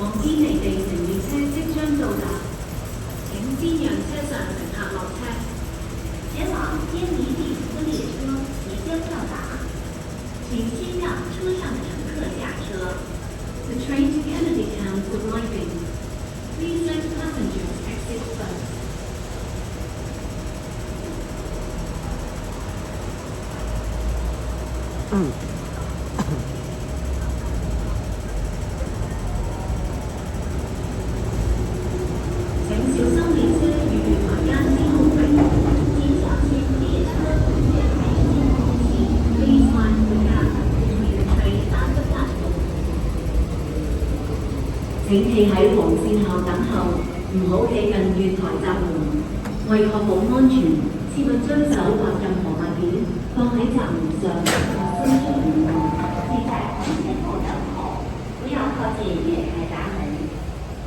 往堅尼地城列車即將到達，請先讓車上乘客落車。前往坚尼地城的列车即将到达，请先让车上的乘客下车。The train to Kennedy Town is arriving. Please let passengers exit first. 请小心列車與月台間之空隙，请小心列车与月台之间的空隙。Please mind the gap between the train and the platform. 請企喺黃線後等候，唔好企近月台閘門。為確保安全，切勿將手或任何物件放喺閘門上或伸出門外。请在黄线后等候，不要靠近月台闸门。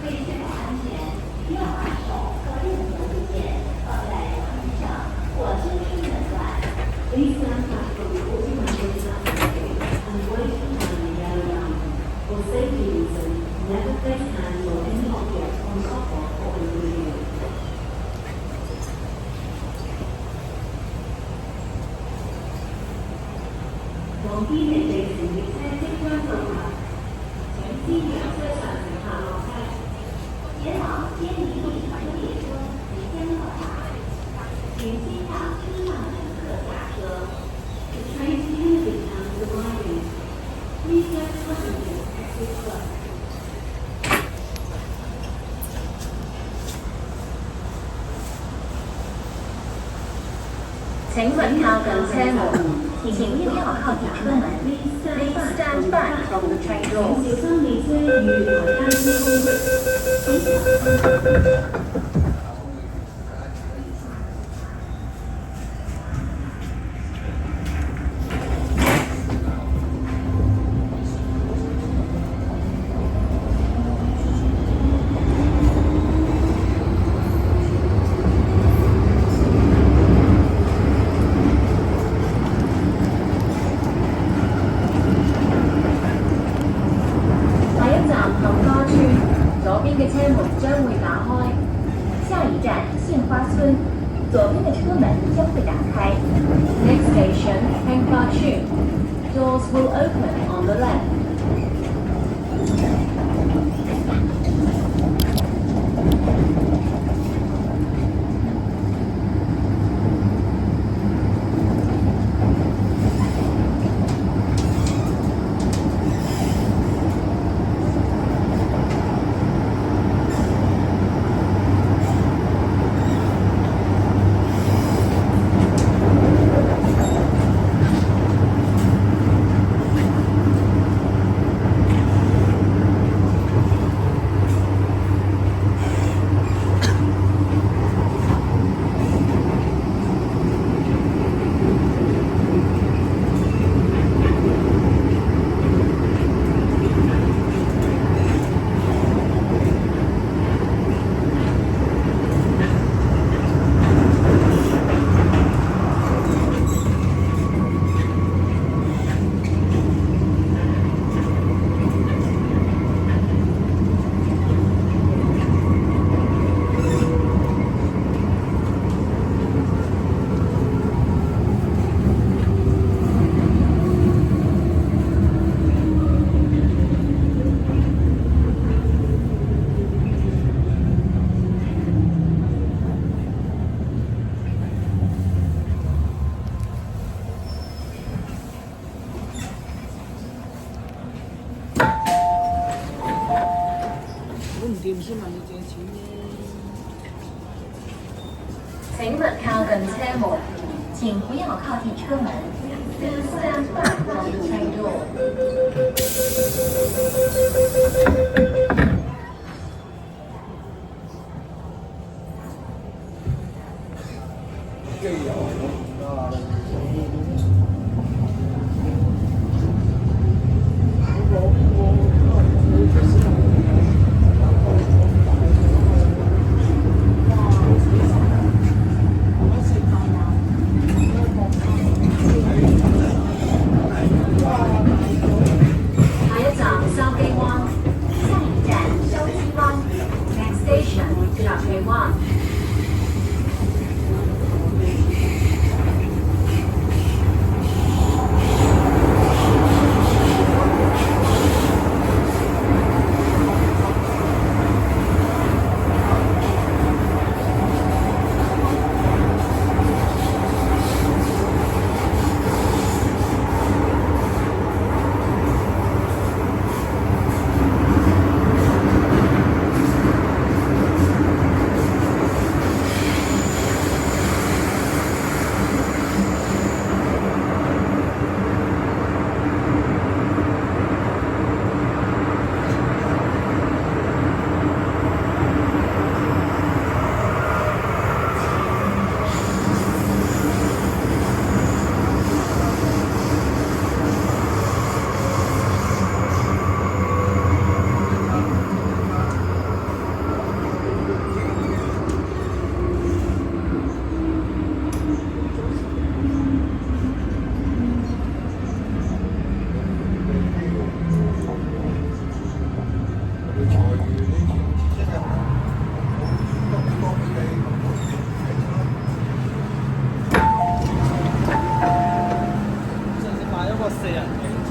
为确保安全，不要把手和任何物件放在车上或车身的外。Please stand back from the automatic platform and wait behind the yellow line. For safety reasons, never place hands or any object on top of or under you. 往堅尼地城列車即將到達，請先讓車上乘客落車。前往坚尼地城的列车即将到达，请先让车上的乘客下车。The train to Kennedy Town is arriving. Please let passengers exit first. 请稳靠近车门，请不要靠近车门。Please stand back from the train 請 door. 小心列車與月台間之空隙。下一站杏花村，左边嘅车门将会打开。下一站杏花村，左边的车门将会打开。Next station, Henghua Tube. Doors will open on the left. 请稳靠近车门，请不要靠近车门。Please stand back from the train door. 哎啊。